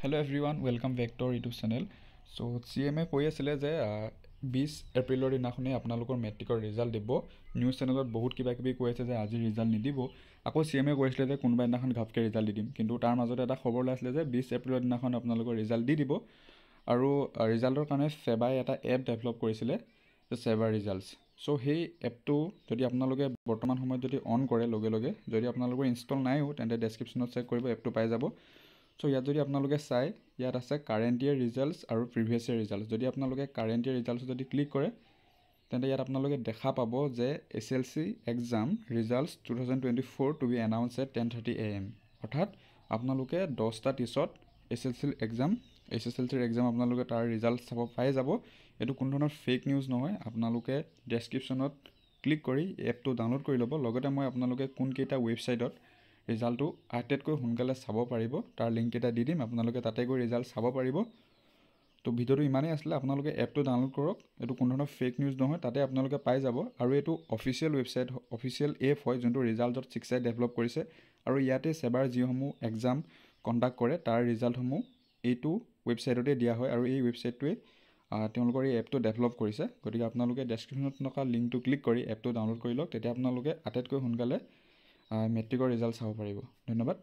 Hello everyone, welcome back to our YouTube channel. So CMA কৈ আছিলে যে 20 এপ্ৰিলৰ দিনাখনে আপোনালোকৰ মেট্ৰিকৰ ৰিজাল্ট দিব। নিউজ চেনেলত বহুত কিবা কিবি কৈ আছে যে আজি ৰিজাল্ট নিদিব। আকৌ CMA কৈছিলে যে কোনোবা দিনাখন ঘপকে ৰিজাল্ট দি দিম, কিন্তু তাৰ মাজতে এটা খবৰ ওলাইছিলে যে 20 এপ্ৰিলৰ দিনাখন আপোনালোকৰ ৰিজাল্ট দি দিব। আৰু ৰিজাল্টৰ কাৰণে ফেবাই এটা এপ ডেভেলপ কৰিছিলে যে ফেবা ৰিজাল্টছ। চ' সেই এপটো যদি আপোনালোকে বৰ্তমান সময়ত যদি অন কৰে লগে লগে, যদি আপোনালোকৰ ইনষ্টল নাইও তেন্তে ডেছক্ৰিপশ্যনত চেক কৰিব, এপটো পাই যাব। চ' ইয়াত যদি আপোনালোকে চাই, ইয়াত আছে কাৰেণ্ট ইয়েৰ ৰিজাল্টছ আৰু প্ৰিভিয়াছ ইয়েৰ ৰিজাল্টছ। যদি আপোনালোকে কাৰেণ্ট ইয়েৰ ৰিজাল্টছ যদি ক্লিক কৰে তেন্তে ইয়াত আপোনালোকে দেখা পাব যে SLC exam results 2024 to be announce at 10:30 AM। অৰ্থাৎ আপোনালোকে 10টা 30ত SLCৰ এক্সাম আপোনালোকে তাৰ ৰিজাল্ট চাব পাই যাব। এইটো কোনো ধৰণৰ ফেক নিউজ নহয়। আপোনালোকে ডেছক্ৰিপশ্যনত ক্লিক কৰি এপটো ডাউনলোড কৰি ল'ব। লগতে মই আপোনালোকে কোনকেইটা ৱেবছাইটত ৰিজাল্টটো আটাইতকৈ সোনকালে চাব পাৰিব তাৰ লিংক এটা দি দিম, আপোনালোকে তাতে গৈ ৰিজাল্ট চাব পাৰিব। তো ভিডিঅ'টো ইমানেই আছিলে, আপোনালোকে এপটো ডাউনলোড কৰক। এইটো কোনো ধৰণৰ ফেক নিউজ নহয়, তাতে আপোনালোকে পাই যাব। আৰু এইটো অফিচিয়েল ৱেবছাইট, অফিচিয়েল এপ হয় যোনটো ৰিজাল্ট.6 ডেভেলপ কৰিছে। আৰু ইয়াতে চেবাৰ যিসমূহ এক্সাম কণ্ডাক্ট কৰে তাৰ ৰিজাল্টসমূহ এইটো ৱেবছাইটতে দিয়া হয়, আৰু এই ৱেবছাইটটোৱে তেওঁলোকৰ এই এপটো ডেভেলপ কৰিছে। গতিকে আপোনালোকে ডেছক্ৰিপশ্যনত থকা লিংকটো ক্লিক কৰি এপটো ডাউনলোড কৰি লওক, তেতিয়া আপোনালোকে আটাইতকৈ সোনকালে মেট্ৰিকৰ ৰিজাল্ট চাব পাৰিব। ধন্যবাদ।